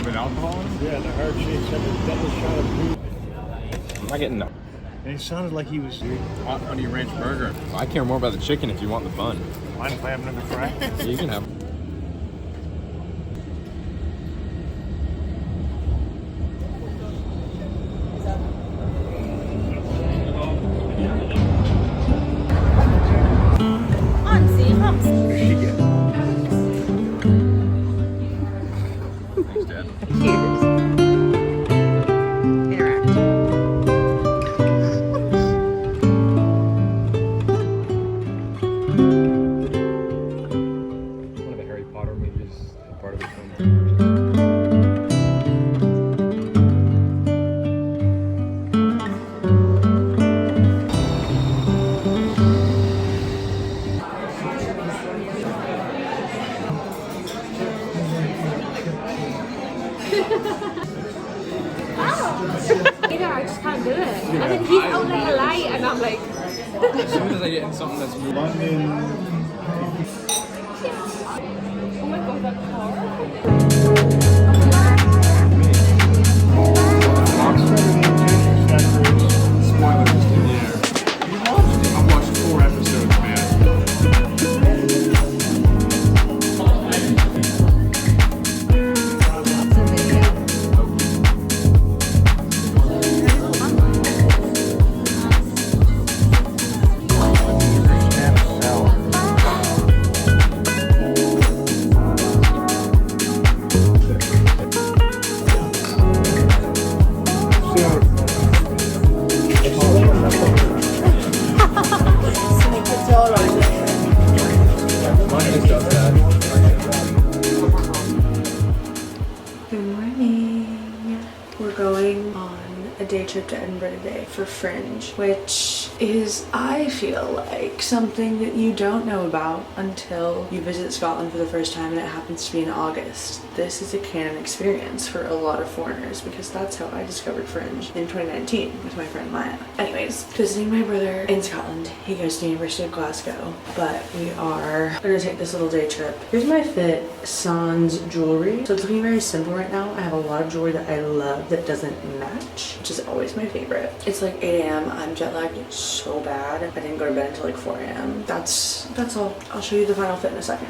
With alcohol in it? Yeah, the hard shakes had a double shot of blue. Am I getting no? And it sounded like he was Hot honey ranch burger. I care more about the chicken if you want the bun. mind if I have another fry? You can have. Where's she get? Thanks, Dad. Cheers. Interact. One of the Harry Potter movies, part of the film. Either I just can't do it. And then he's out like a light and I'm like... As soon as I get in something that's moving. London. Oh my god, that car. Spoiler just in the air. You watched it? I watched 4 episodes, man. Mine just does that. Good morning. We're going on a day trip to Edinburgh today for Fringe, which is, I feel like, something that you don't know about until you visit Scotland for the first time and it happens to be in August. This is a canon experience for a lot of foreigners because that's how I discovered Fringe in 2019 with my friend Maya. Anyways, visiting my brother in Scotland. He goes to the University of Glasgow, but we are gonna take this little day trip. Here's my fit sans jewelry. So it's looking very simple right now. I have a lot of jewelry that I love that doesn't match, which is always my favorite. It's like 8 a.m. I'm jet lagged so bad. I didn't go to bed until like 4 a.m. That's all. I'll show you the final fit in a second.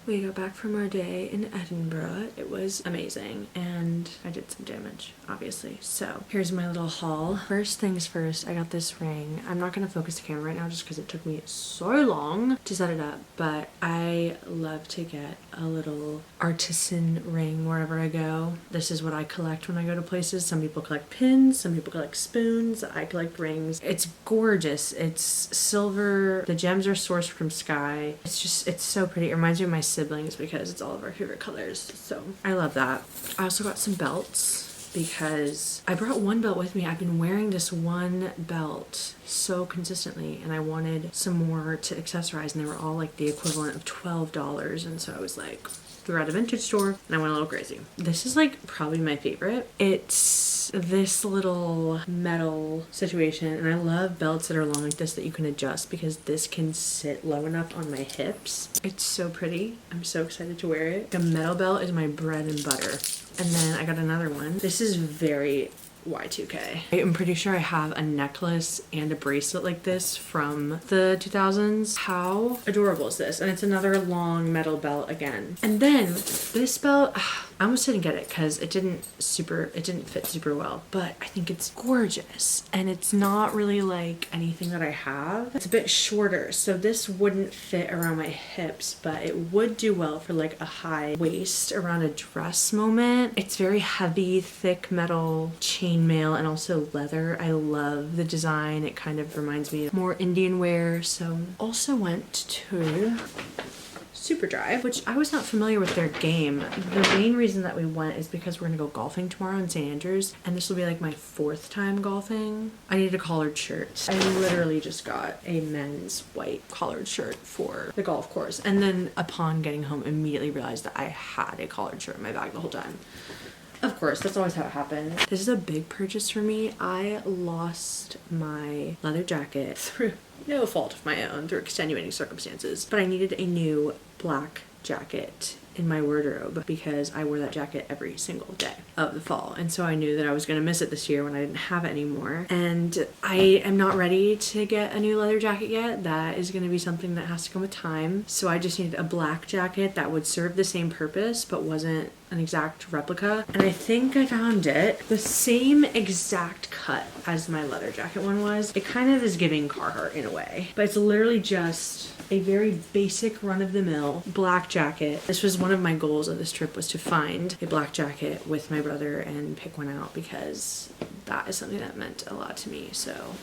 We got back from our day in Edinburgh. It was amazing and I did some damage, obviously. So here's my little haul. First things first, I got this ring. I'm not gonna focus the camera right now just because it took me so long to set it up, but I love to get a little artisan ring wherever I go. This is what I collect when I go to places. Some people collect pins, some people collect spoons. I collect rings. It's gorgeous. It's silver. The gems are sourced from Skye. It's so pretty. It reminds me of my siblings because it's all of our favorite colors. So I love that. I also got some belts because I brought one belt with me. I've been wearing this one belt so consistently and I wanted some more to accessorize and they were all like the equivalent of $12, and so I was like, We were at a vintage store and I went a little crazy. This is like probably my favorite. It's this little metal situation, and I love belts that are long like this that you can adjust because this can sit low enough on my hips. It's so pretty. I'm so excited to wear it. A metal belt is my bread and butter. And then I got another one. This is very Y2K. I'm pretty sure I have a necklace and a bracelet like this from the 2000s. How adorable is this? And it's another long metal belt again. And then this belt, I almost didn't get it because it didn't fit super well, but I think it's gorgeous. And it's not really like anything that I have. It's a bit shorter, so this wouldn't fit around my hips, but it would do well for like a high waist around a dress moment. It's very heavy, thick metal chainmail and also leather. I love the design. It kind of reminds me of more Indian wear. So also went to Superdry, which I was not familiar with their game. The main reason that we went is because we're gonna go golfing tomorrow in St. Andrews, and this will be like my 4th time golfing. I need a collared shirt. I literally just got a men's white collared shirt for the golf course, and then upon getting home immediately realized that I had a collared shirt in my bag the whole time. Of course, that's always how it happened. This is a big purchase for me. I lost my leather jacket through no fault of my own, through extenuating circumstances, but I needed a new black jacket in my wardrobe because I wore that jacket every single day of the fall, and so I knew that I was gonna miss it this year when I didn't have it anymore. And I am not ready to get a new leather jacket yet. That is gonna be something that has to come with time. So I just needed a black jacket that would serve the same purpose but wasn't an exact replica, and I think I found it. The same exact cut as my leather jacket one was. It kind of is giving Carhartt in a way, but it's literally just a very basic run-of-the-mill black jacket. This was one of my goals of this trip, was to find a black jacket with my brother and pick one out because that is something that meant a lot to me. So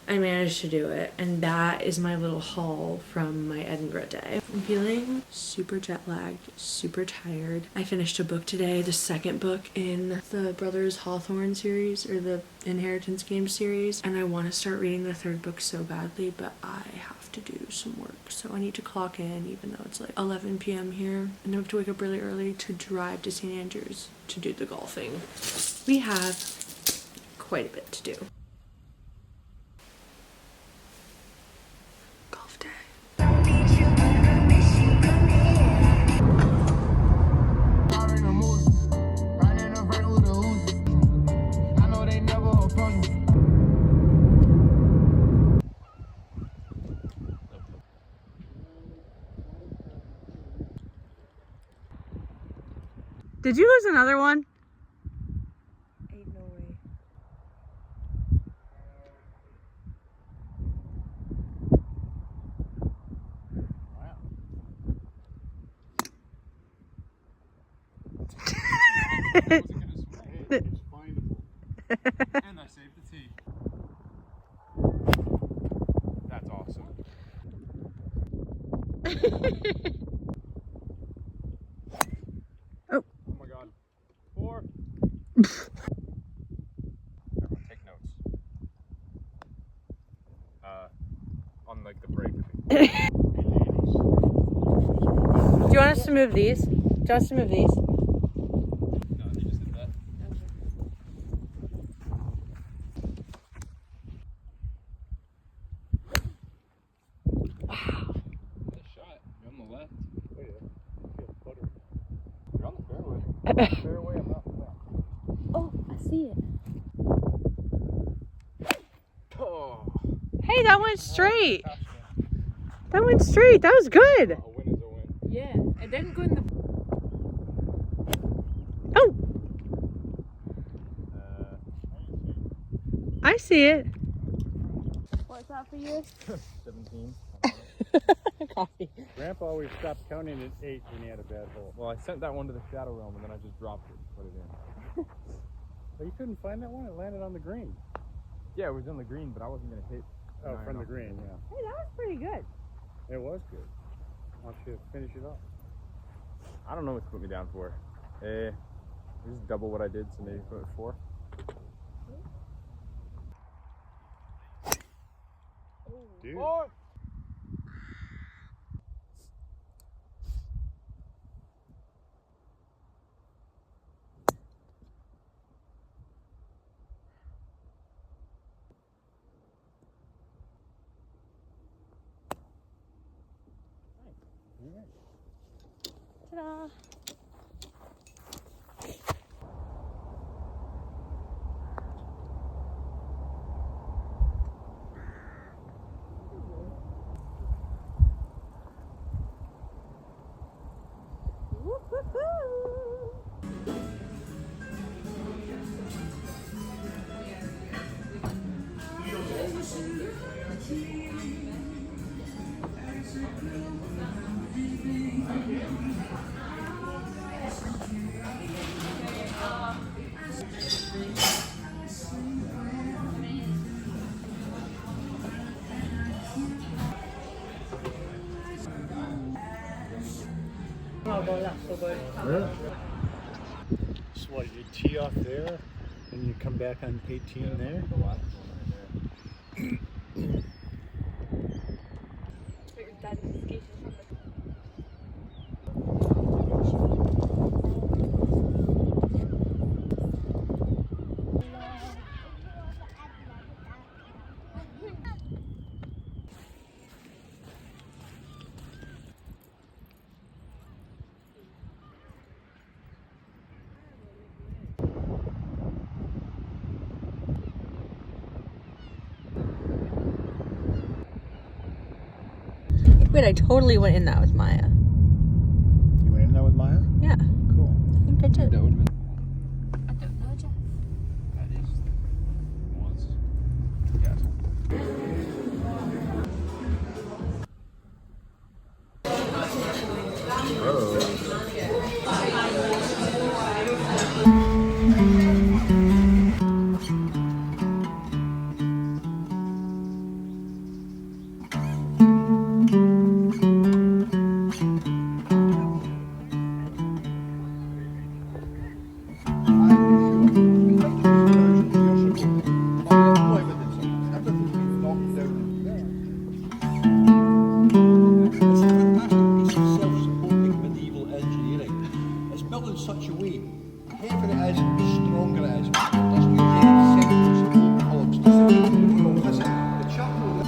I managed to do it, and that is my little haul from my Edinburgh day. I'm feeling super jet lagged, super tired. I finished a book today, the 2nd book in the Brothers Hawthorne series, or the Inheritance Games series, and I want to start reading the 3rd book so badly, but I have to do some work, so I need to clock in even though it's like 11 p.m. here, and I have to wake up really early to drive to St. Andrews to do the golfing. We have quite a bit to do. Did you lose another one? Ain't no way. Wow. It's findable. And I saved the tee. That's awesome. Oh. Oh my god. 4. Everyone take notes. On like the break. Do you want us to move these? Do you want us to move these? No, you just did that. Wow. Nice shot. You're on the left. Oh yeah. Feel butter. You're on the fairway. Fairway, I'm not left. Oh, I see it. Oh. Hey, that went straight. That went straight. That was good. A win is a win. Yeah, it didn't go in the. Oh, I see it. What's that for you? 17. Coffee. Grandpa always stopped counting at 8 when he had a bad hole. Well, I sent that one to the shadow realm and then I just dropped it and put it in. But you couldn't find that one? It landed on the green. Yeah, it was on the green, but I wasn't going to hit. Oh, from the green, yeah. Hey, that was pretty good. It was good. Why don't you finish it off? I don't know what to put me down for. Just double what I did, so maybe put it 4. Dude. 4! Ta-da! Yeah. So what, you tee off there, and you come back on 18 there? Wait, I totally went in that with Maya. You went in there with Maya? Yeah, Cool. I think I did. That would have been. I don't know, Jeff. That is. Was. Castle. Such a way, the heavier it is, the stronger it is. It doesn't use any central support columns. The chapel.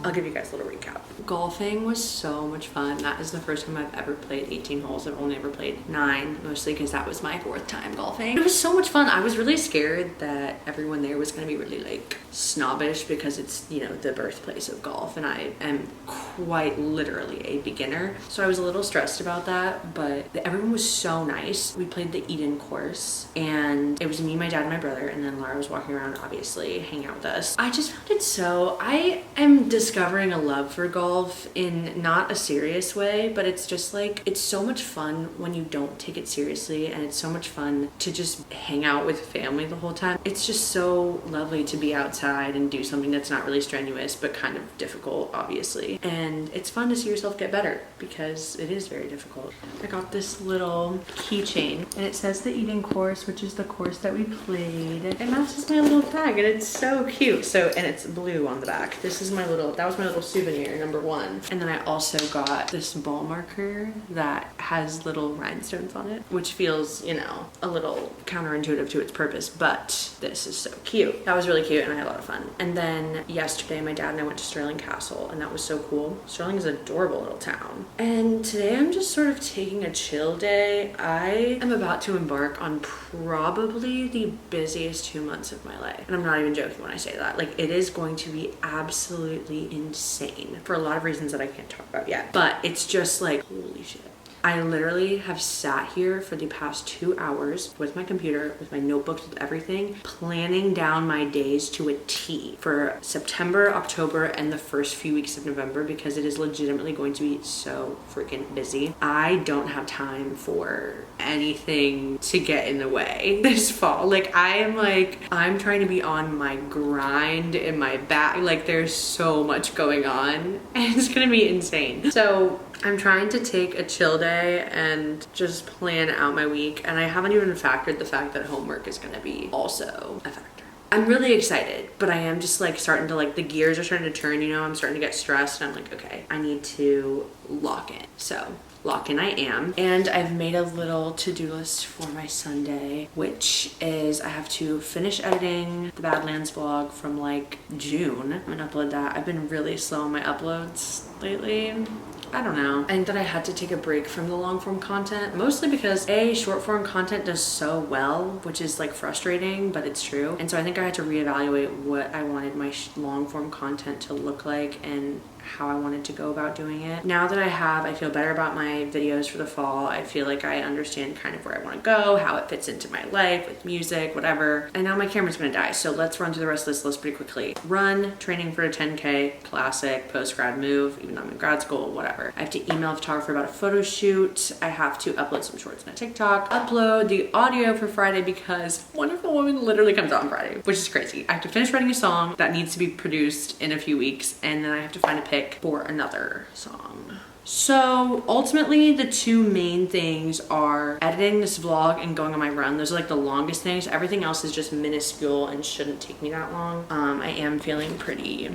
I'll give you guys a little recap. Golfing was so much fun. That is the first time I've ever played 18 holes. I've only ever played 9, mostly because that was my 4th time golfing. It was so much fun. I was really scared that everyone there was going to be really like snobbish because it's, you know, the birthplace of golf and I am quite literally a beginner. So I was a little stressed about that, but everyone was so nice. We played the Eden course and it was me, my dad, and my brother, and then Lara was walking around, obviously, hanging out with us. I just found it so, I am discovering a love for golf in not a serious way, but it's just like, it's so much fun when you don't take it seriously, and it's so much fun to just hang out with family the whole time. It's just so lovely to be outside and do something that's not really strenuous, but kind of difficult, obviously. And it's fun to see yourself get better because it is very difficult. I got this little keychain and it says the Eden course, which is the course that we played. It matches my little tag and it's so cute. So, and it's blue on the back. This is my little, that was my little souvenir, number 1. one. And then I also got this ball marker that has little rhinestones on it, which feels, you know, a little counterintuitive to its purpose, but this is so cute. That was really cute and I had a lot of fun. And then yesterday my dad and I went to Stirling Castle and that was so cool. Stirling is an adorable little town. And today I'm just sort of taking a chill day. I am about to embark on probably the busiest 2 months of my life. And I'm not even joking when I say that. Like, it is going to be absolutely insane for a lot of reasons that I can't talk about yet. But it's just like, holy shit. I literally have sat here for the past 2 hours with my computer, with my notebooks, with everything, planning down my days to a T for September, October, and the first few weeks of November because it is legitimately going to be so freaking busy. I don't have time for anything to get in the way this fall. Like, I'm trying to be on my grind in my back. Like, there's so much going on and it's gonna be insane. So I'm trying to take a chill day and just plan out my week. And I haven't even factored the fact that homework is gonna be also a factor. I'm really excited, but I am just like starting to, like, the gears are starting to turn, you know, I'm starting to get stressed and I'm like, okay, I need to lock in. So lock in I am. And I've made a little to-do list for my Sunday, which is I have to finish editing the Badlands vlog from like June. I'm gonna upload that. I've been really slow on my uploads lately. I don't know. I think that I had to take a break from the long form content, mostly because A, short form content does so well, which is like frustrating, but it's true. And so I think I had to reevaluate what I wanted my long form content to look like and how I wanted to go about doing it. Now that I feel better about my videos for the fall. I feel like I understand kind of where I want to go, how it fits into my life with music, whatever. And now my camera's gonna die. So let's run through the rest of this list pretty quickly. Run, training for a 10K, classic, post-grad move, even though I'm in grad school, whatever. I have to email a photographer about a photo shoot. I have to upload some shorts on a TikTok, upload the audio for Friday because Wonderful Woman literally comes out on Friday, which is crazy. I have to finish writing a song that needs to be produced in a few weeks, and then I have to find a pick for another song. So ultimately the two main things are editing this vlog and going on my run. Those are like the longest things. Everything else is just minuscule and shouldn't take me that long. I am feeling pretty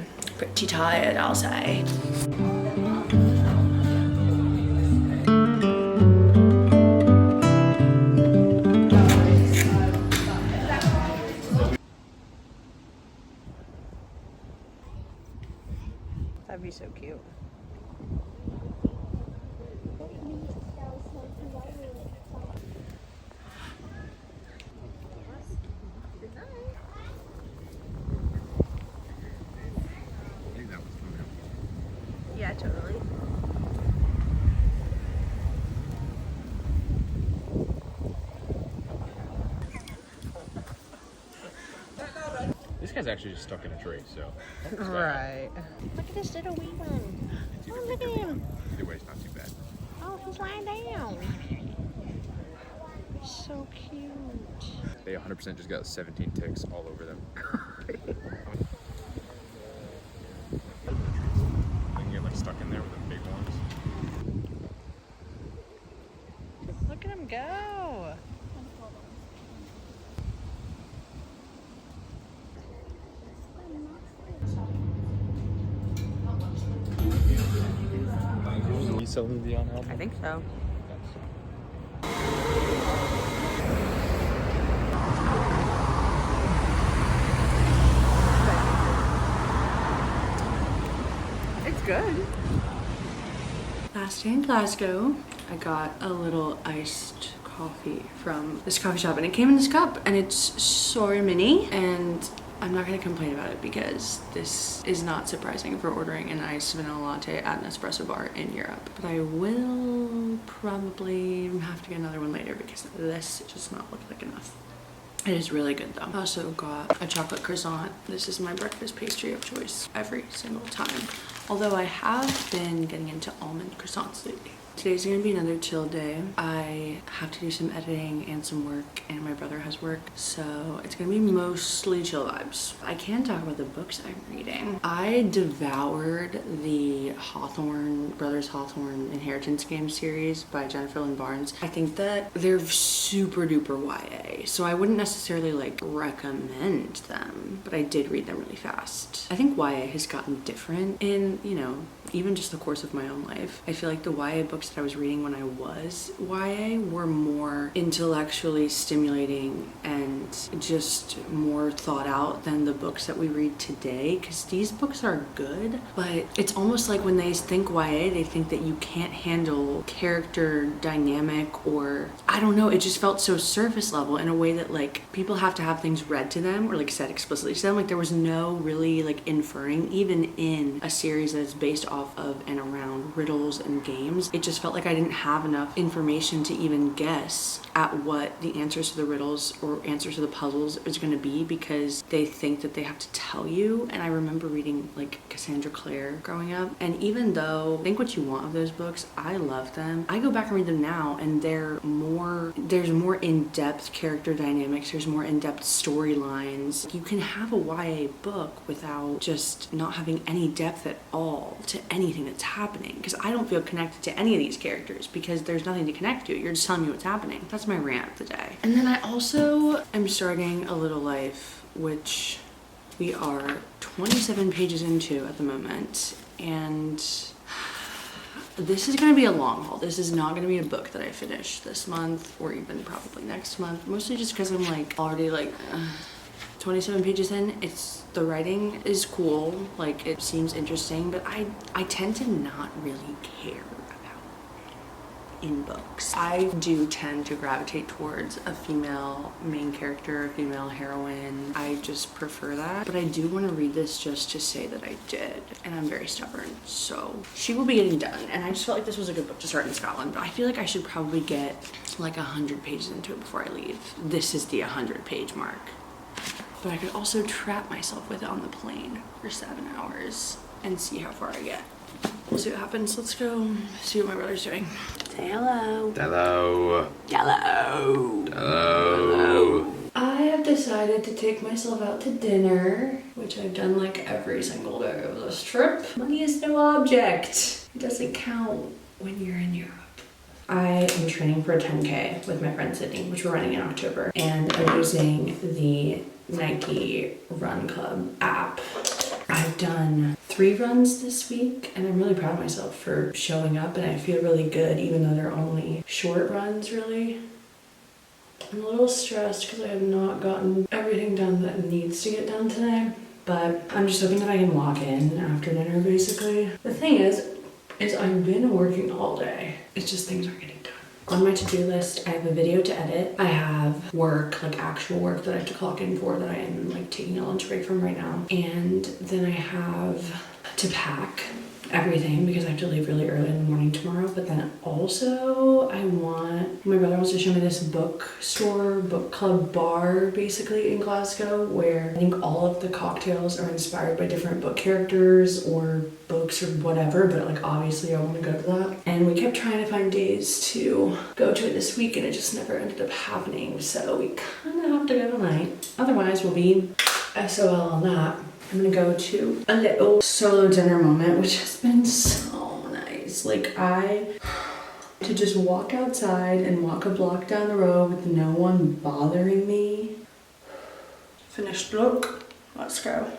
tired, I'll say. That'd be so cute. Yeah, totally. This guy's actually just stuck in a tree, so. Right. Look at this little wee one. Oh, look at him. Either way, it's not too bad. Oh, he's lying down. So cute. They 100% just got 17 ticks all over them. They can get like stuck in there with the big ones. Look at him go. You selling the on album? I think so. It's good. Last day in Glasgow, I got a little iced coffee from this coffee shop and it came in this cup and it's so mini and I'm not gonna complain about it because this is not surprising for ordering an iced vanilla latte at an espresso bar in Europe. But I will probably have to get another one later because this does not look like enough. It is really good though. I also got a chocolate croissant. This is my breakfast pastry of choice every single time. Although I have been getting into almond croissants lately. Today's gonna be another chill day. I have to do some editing and some work, and my brother has work, so it's gonna be mostly chill vibes. I can talk about the books I'm reading. I devoured the Brothers Hawthorne Inheritance Game series by Jennifer Lynn Barnes. I think that they're super duper YA, so I wouldn't necessarily like recommend them, but I did read them really fast. I think YA has gotten different in, you know, even just the course of my own life. I feel like the YA books that I was reading when I was YA were more intellectually stimulating and just more thought out than the books that we read today, because these books are good, but it's almost like when they think YA, they think that you can't handle character dynamic, or I don't know, it just felt so surface level in a way that like people have to have things read to them or like said explicitly to them. Like there was no really like inferring, even in a series that is based off of and around riddles and games. It just felt like I didn't have enough information to even guess at what the answers to the riddles or answers to the puzzles is going to be, because they think that they have to tell you. And I remember reading like Cassandra Clare growing up, and even though think what you want of those books, I love them. I go back and read them now, and there's more in-depth character dynamics, there's more in-depth storylines. You can have a YA book without just not having any depth at all to anything that's happening, because I don't feel connected to any of these characters because there's nothing to connect to. You're just telling me what's happening. That's my rant of the day. And then I also am starting A Little Life, which we are 27 pages into at the moment, and this is going to be a long haul. This is not going to be a book that I finish this month or even probably next month, mostly just because I'm like already like 27 pages in. The writing is cool, like it seems interesting, but I tend to not really care in books. I do tend to gravitate towards a female main character, a female heroine. I just prefer that. But I do want to read this just to say that I did. And I'm very stubborn. So she will be getting done. And I just felt like this was a good book to start in Scotland. But I feel like I should probably get like 100 pages into it before I leave. This is the 100-page mark. But I could also trap myself with it on the plane for 7 hours and see how far I get. We'll see what happens. Let's go see what my brother's doing. Say hello. Hello. Hello. Hello. I have decided to take myself out to dinner, which I've done like every single day of this trip. Money is no object. It doesn't count when you're in Europe. I am training for a 10K with my friend Sydney, which we're running in October, and I'm using the Nike Run Club app. I've done 3 runs this week, and I'm really proud of myself for showing up, and I feel really good even though they're only short runs really. I'm a little stressed because I have not gotten everything done that needs to get done today, but I'm just hoping that I can lock in after dinner basically. The thing is I've been working all day. It's just things aren't getting done. On my to-do list, I have a video to edit. I have work, like actual work that I have to clock in for that I am like taking a lunch break from right now. And then I have to pack everything because I have to leave really early in the morning tomorrow. But then also my brother wants to show me this bookstore, book club bar basically in Glasgow, where I think all of the cocktails are inspired by different book characters or books or whatever, but like obviously I want to go to that. And we kept trying to find days to go to it this week and it just never ended up happening. So we kind of have to go tonight. Otherwise we'll be SOL on that. I'm gonna go to a little solo dinner moment, which has been so nice. Like to just walk outside and walk a block down the road with no one bothering me. Finished look. Let's go.